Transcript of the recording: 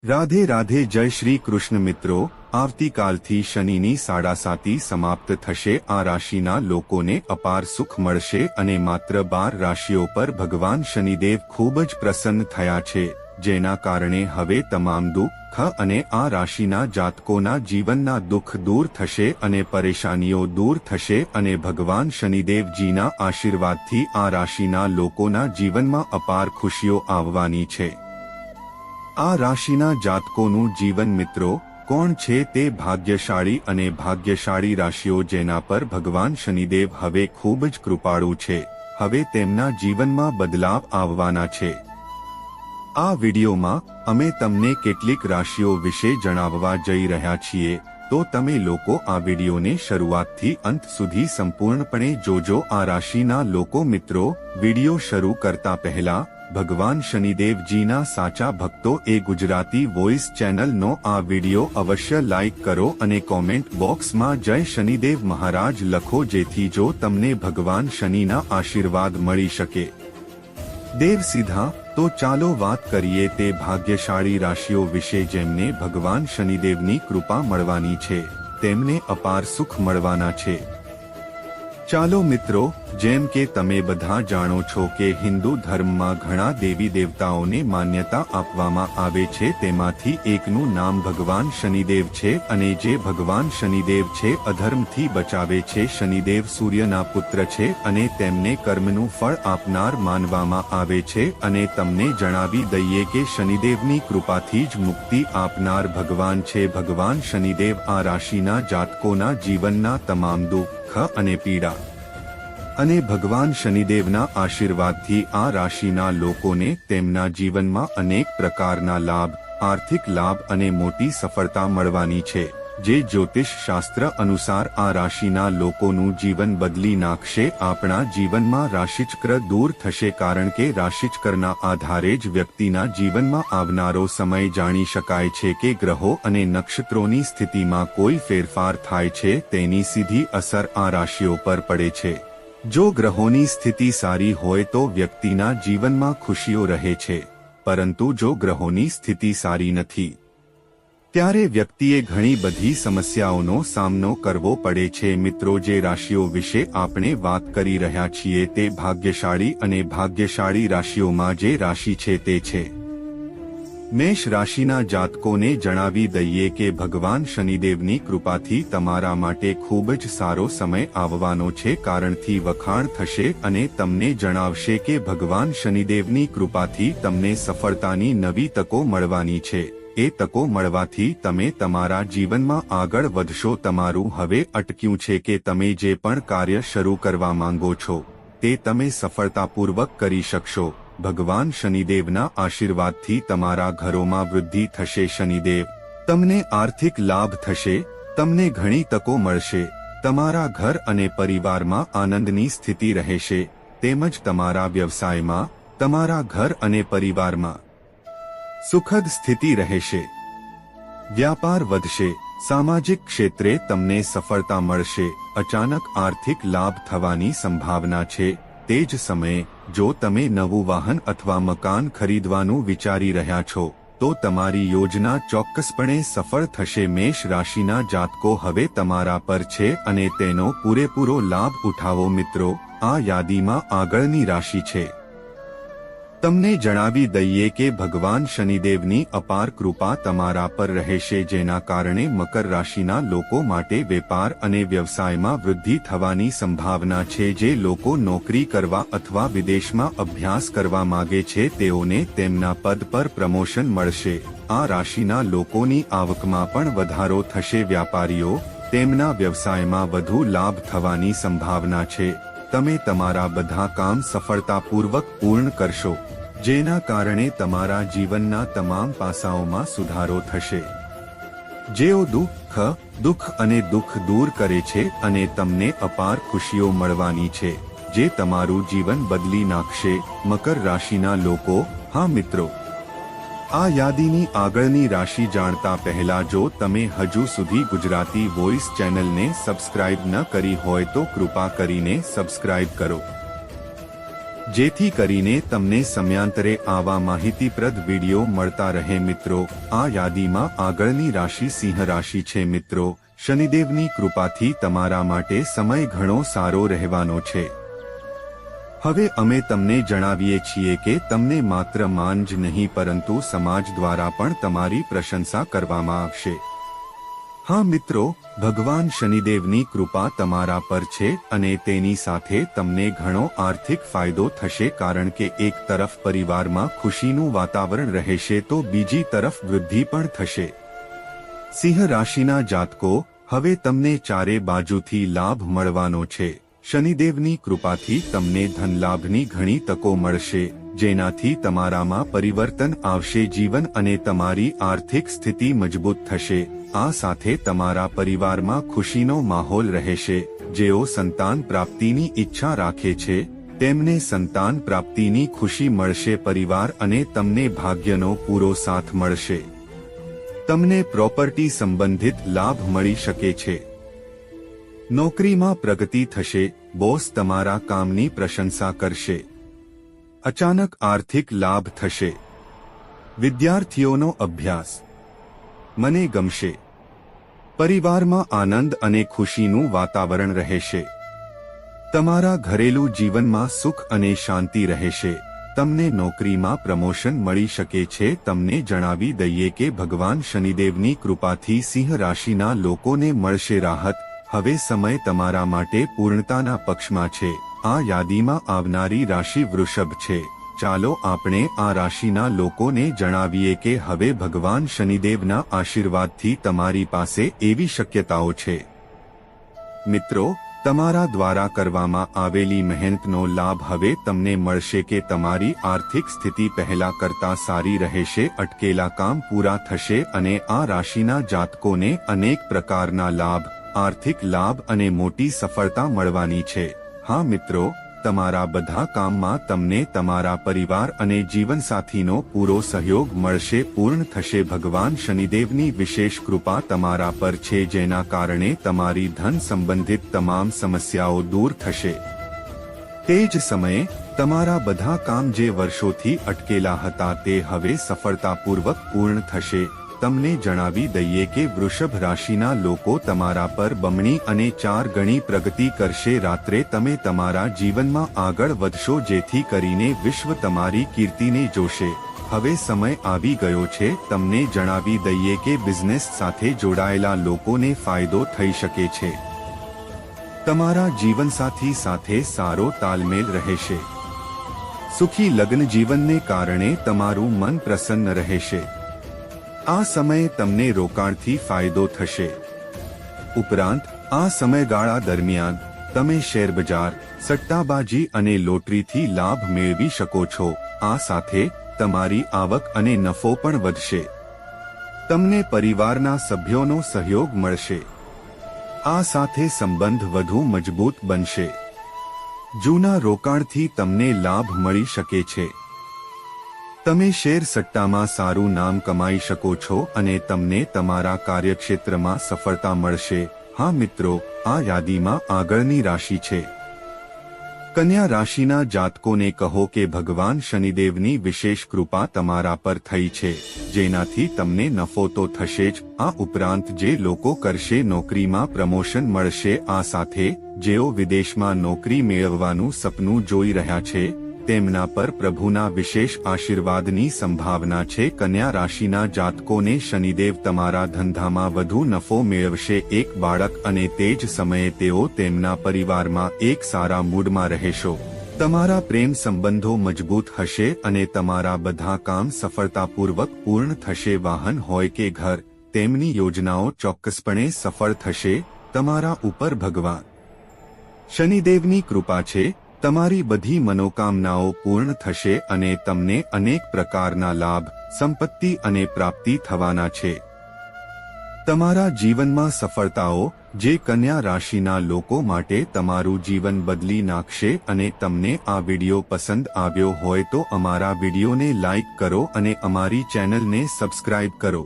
રાધે રાધે જય શ્રી કૃષ્ણ મિત્રો આવતીકાલથી શનિની સાડાસાતી સમાપ્ત થશે આ રાશિના લોકોને અપાર સુખ મળશે અને માત્ર 12 રાશિઓ પર ભગવાન શનિદેવ ખૂબ જ પ્રસન્ન થયા છે જેના કારણે હવે તમામ દુઃખ અને આ રાશિના જાતકોના જીવનના દુઃખ દૂર થશે અને પરેશાનીઓ દૂર થશે અને ભગવાન શનિદેવજીના આશીર્વાદથી આ રાશિના લોકોના જીવનમાં અપાર ખુશીઓ આવવાની છે। આ રાશિના જાતકોનું જીવન મિત્રો કોણ છે તે ભાગ્યશાળી અને ભાગ્યશાળી રાશિઓ જેના પર ભગવાન શનિદેવ હવે ખૂબ જ કૃપાળુ છે। હવે તેમના જીવનમાં બદલાવ આવવાના છે। આ વિડિયોમાં અમે તમને કેટલીક રાશિઓ વિશે જણાવવા જઈ રહ્યા છીએ તો તમે લોકો આ વિડિયોને શરૂઆતથી અંત સુધી સંપૂર્ણપણે જોજો। આ રાશિના લોકો મિત્રો વિડિયો શરૂ કરતા પહેલા ભગવાન શનિદેવજીના સાચા ભક્તો એ ગુજરાતી વોઇસ ચેનલનો આ વિડિયો અવશ્ય લાઈક કરો અને કોમેન્ટ બોક્સમાં જય શનિદેવ મહારાજ લખો જેથી જો તમને ભગવાન શનિના આશીર્વાદ મળી શકે। દેવ સીધા તો ચાલો વાત કરીએ તે ભાગ્યશાળી રાશિઓ વિશે જેમને ભગવાન શનિદેવની કૃપા મળવાની છે તેમને અપાર સુખ મળવાના છે। ચાલો મિત્રો જેમ કે તમે બધા જાણો છો કે હિન્દુ ધર્મમાં ઘણા દેવી દેવતાઓને માન્યતા આપવામાં આવે છે તેમાંથી એકનું નામ ભગવાન શનિદેવ છે અને જે ભગવાન શનિદેવ છે અધર્મથી બચાવે છે। શનિદેવ સૂર્યના પુત્ર છે અને તેમને કર્મનું ફળ આપનાર માનવામાં આવે છે અને તમને જણાવી દઈએ કે શનિદેવની કૃપાથી જ મુક્તિ આપનાર ભગવાન છે। ભગવાન શનિદેવ આ રાશિના જાતકોના જીવનના તમામ દુઃખ અને પીડા અને ભગવાન શનિદેવના આશીર્વાદથી આ રાશિના લોકોને તેમના જીવનમાં અનેક પ્રકારના લાભ આર્થિક લાભ અને મોટી સફળતા મળવાની છે જે જ્યોતિષ શાસ્ત્ર અનુસાર આ રાશિના લોકોનું જીવન બદલી નાખશે। આપણા જીવનમાં રાશિચક્ર દૂર થશે કારણ કે રાશિચક્રના આધારે જ વ્યક્તિના જીવનમાં આવનારો સમય જાણી શકાય છે કે ગ્રહો અને નક્ષત્રોની સ્થિતિમાં કોઈ ફેરફાર થાય છે તેની સીધી અસર આ રાશિઓ પર પડે છે। જો ગ્રહોની સ્થિતિ સારી હોય તો વ્યક્તિના જીવનમાં ખુશીઓ રહે છે પરંતુ જો ગ્રહોની સ્થિતિ સારી નથી ત્યારે વ્યક્તિએ ઘણી બધી સમસ્યાઓનો સામનો કરવો પડે છે। મિત્રો જે રાશિઓ વિશે આપણે વાત કરી રહ્યા છીએ તે ભાગ્યશાળી અને ભાગ્યશાળી રાશિઓમાં જે રાશિ છે તે છે મેષ રાશિના જાતકોને જણાવી દઈએ કે ભગવાન શનિદેવની કૃપાથી તમારા માટે ખૂબ જ સારો સમય આવવાનો છે કારણથી વખાણ થશે અને તમને જણાવશે કે ભગવાન શનિદેવની કૃપાથી તમને સફળતાની નવી તકો મળવાની છે। એ તકો મળવાથી તમે તમારા જીવનમાં આગળ વધશો। તમારું હવે અટક્યું છે કે તમે જે પણ કાર્ય શરૂ કરવા માંગો છો તે તમે સફળતાપૂર્વક કરી શકશો। ભગવાન શનિદેવના આશીર્વાદથી તમારા ઘરોમાં વૃદ્ધિ થશે। શનિદેવ તમને આર્થિક લાભ થશે, તમને ઘણી તકો મળશે, તમારા ઘર અને પરિવારમાં આનંદની સ્થિતિ રહેશે તેમજ તમારા વ્યવસાયમાં તમારા ઘર અને પરિવારમાં સુખદ સ્થિતિ રહેશે, વ્યાપાર વધશે, સામાજિક ક્ષેત્રે તમને સફળતા મળશે, અચાનક આર્થિક લાભ થવાની સંભાવના છે। તે જ સમયે જો તમે નવું વાહન અથવા મકાન ખરીદવાનું વિચારી રહ્યા છો તો તમારી યોજના ચોક્કસપણે સફળ થશે। મેષ રાશિના જાતકો હવે તમારા પર છે અને તેનો પૂરેપૂરો લાભ ઉઠાવો। મિત્રો આ યાદીમાં આગળની રાશિ છે। તમને જણાવી દઈએ કે ભગવાન શનિદેવની અપાર કૃપા તમારા પર રહેશે જેના કારણે મકર રાશિના લોકો માટે વેપાર અને વ્યવસાયમાં વૃદ્ધિ થવાની સંભાવના છે। જે લોકો નોકરી કરવા અથવા વિદેશમાં અભ્યાસ કરવા માંગે છે તેઓને તેમના પદ પર પ્રમોશન મળશે। આ રાશિના લોકોની આવકમાં પણ વધારો થશે। વ્યાપારીઓ તેમના વ્યવસાયમાં વધુ લાભ થવાની સંભાવના છે। તમે તમારા બધા કામ સફળતાપૂર્વક પૂર્ણ કરશો જેના કારણે તમારા જીવનના તમામ પાસાઓમાં સુધારો થશે। જેઓ દુઃખ અને દુઃખ દૂર કરે છે અને તમને અપાર ખુશીઓ મળવાની છે જે તમારું જીવન બદલી નાખશે। મકર રાશિના લોકો હા મિત્રો આ યાદીની આગળની રાશિ જાણતા પહેલા જો તમે હજુ સુધી ગુજરાતી વોઇસ ચેનલને સબસ્ક્રાઇબ ન કરી હોય તો કૃપા કરીને સબસ્ક્રાઇબ કરો જેથી કરીને તમને સમયાંતરે આવા માહિતીપ્રદ વિડીયો મળતા રહે મિત્રો। આ યાદીમાં આગળની રાશિ સિંહ રાશિ છે મિત્રો। શનિદેવની કૃપાથી તમારા માટે સમય ઘણો સારો રહેવાનો છે। હવે અમે તમને જણાવીએ છીએ કે તમને માત્ર માન જ નહીં પરંતુ સમાજ દ્વારા પણ તમારી પ્રશંસા કરવામાં આવશે। હા મિત્રો, ભગવાન શનિદેવની કૃપા તમારા પર છે અને તેની સાથે તમને ઘણો આર્થિક ફાયદો થશે કારણ કે એક તરફ પરિવારમાં ખુશીનું વાતાવરણ રહેશે તો બીજી તરફ વૃદ્ધિ પણ થશે। સિંહ રાશિના જાતકો, હવે તમને ચારે બાજુથી લાભ મળવાનો છે। શનિદેવની કૃપાથી તમને ધનલાભની ઘણી તકો મળશે જેનાથી તમારામાં પરિવર્તન આવશે જીવન અને તમારી આર્થિક સ્થિતિ મજબૂત થશે। આ સાથે તમારા પરિવારમાં ખુશીનો માહોલ રહેશે। જેઓ સંતાન પ્રાપ્તિની ઈચ્છા રાખે છે તેમને સંતાન પ્રાપ્તિની ખુશી મળશે। પરિવાર અને તમને ભાગ્યનો પૂરો સાથ મળશે। તમને પ્રોપર્ટી સંબંધિત લાભ મળી શકે છે। નોકરીમાં પ્રગતિ થશે। બોસ તમારા કામની પ્રશંસા કરશે। અચાનક આર્થિક લાભ થશે। વિદ્યાર્થીઓનો અભ્યાસ મને ગમશે। પરિવારમાં આનંદ અને ખુશીનું વાતાવરણ રહેશે। તમારા ઘરેલું જીવનમાં સુખ અને શાંતિ રહેશે। તમને નોકરીમાં પ્રમોશન મળી શકે છે। તમને જણાવી દઈએ કે ભગવાન શનિદેવની કૃપાથી સિંહ રાશિના લોકોને મળશે રાહત। હવે સમય તમારા માટે પૂર્ણતાના પક્ષમાં છે। આ યાદીમાં આવનારી રાશિ વૃષભ છે। ચાલો આપણે આ રાશિના લોકોને જણાવીએ કે હવે ભગવાન શનિદેવના આશીર્વાદથી તમારી પાસે એવી શક્યતાઓ છે। મિત્રો, તમારા દ્વારા કરવામાં આવેલી મહેનતનો લાભ હવે તમને મળશે કે તમારી આર્થિક સ્થિતિ પહેલા કરતા સારી રહેશે। અટકેલા કામ પૂરા થશે અને આ રાશિના જાતકોને અનેક પ્રકારના લાભ, આર્થિક લાભ અને મોટી સફળતા મળવાની છે। હા મિત્રો, તમારા બધા કામમાં તમને તમારા પરિવાર અને જીવનસાથીનો પૂરો સહયોગ મળશે। પૂર્ણ થશે ભગવાન શનિદેવની વિશેષ કૃપા તમારા પર છે જેના કારણે તમારી ધન સંબંધિત તમામ સમસ્યાઓ દૂર થશે। તે જ સમયે તમારા બધા કામ જે વર્ષોથી અટકેલા હતા તે હવે સફળતાપૂર્વક પૂર્ણ થશે। તમને જણાવી દઈએ કે વૃષભ રાશિના લોકો તમારા પર બમણી અને 4 ગણી પ્રગતિ કરશે। રાત્રે તમે તમારા જીવનમાં આગળ વધશો જેથી કરીને વિશ્વ તમારી કીર્તિને જોશે। હવે સમય આવી ગયો છે। તમને જણાવી દઈએ કે બિઝનેસ સાથે જોડાયેલા લોકોને ફાયદો થઈ શકે છે। તમારા જીવનસાથી સાથે સારો તાલમેલ રહેશે। સુખી લગ્ન જીવનને કારણે તમારું મન પ્રસન્ન રહેશે। આ સમયે તમને રોકાણથી ફાયદો થશે। ઉપરાંત આ સમયગાળા દરમિયાન તમે શેરબજાર, સટ્ટાબાજી અને લોટરીથી લાભ મેળવી શકો છો। આ સાથે તમારી આવક અને નફો પણ વધશે। તમને પરિવારના સભ્યોનો સહયોગ મળશે। આ સાથે સંબંધ વધુ મજબૂત બનશે। જૂના રોકાણથી તમને લાભ મળી શકે છે। તમે શેર સટ્ટામાં સારું નામ કમાઈ શકો છો અને તમને તમારા કાર્યક્ષેત્રમાં સફળતા મળશે। હા મિત્રો, આ યાદીમાં આગળની રાશિ છે કન્યા રાશિના જાતકોને કહો કે ભગવાન શનિદેવની વિશેષ કૃપા તમારા પર થઈ છે જેનાથી તમને નફો તો થશે જ, આ ઉપરાંત જે લોકો કરશે નોકરીમાં પ્રમોશન મળશે। આ સાથે જેઓ વિદેશમાં નોકરી મેળવવાનું સપનું જોઈ રહ્યા છે તેમના પર પ્રભુના વિશેષ આશીર્વાદની સંભાવના છે। કન્યા રાશિના જાતકોને શનિદેવ તમારા ધંધામાં વધુ નફો મેળવશે। એક બાળક અને તે જ સમયે તેઓ તેમના પરિવારમાં એક સારા મૂડમાં રહેશો। તમારા પ્રેમ સંબંધો મજબૂત હશે અને તમારા બધા કામ સફળતાપૂર્વક પૂર્ણ થશે। વાહન હોય કે ઘર, તેમની યોજનાઓ ચોક્કસપણે સફળ થશે। તમારા ઉપર ભગવાન શનિદેવની કૃપા છે। તમારી બધી મનોકામનાઓ પૂર્ણ થશે અને તમને અનેક પ્રકારના લાભ, સંપત્તિ અને પ્રાપ્તિ થવાના છે। તમારા જીવનમાં સફળતાઓ જે કન્યા રાશિના લોકો માટે તમારું જીવન બદલી નાખશે। અને તમને આ વિડિયો પસંદ આવ્યો હોય તો અમારા વિડિયોને લાઈક કરો અને અમારી ચેનલને સબસ્ક્રાઇબ કરો।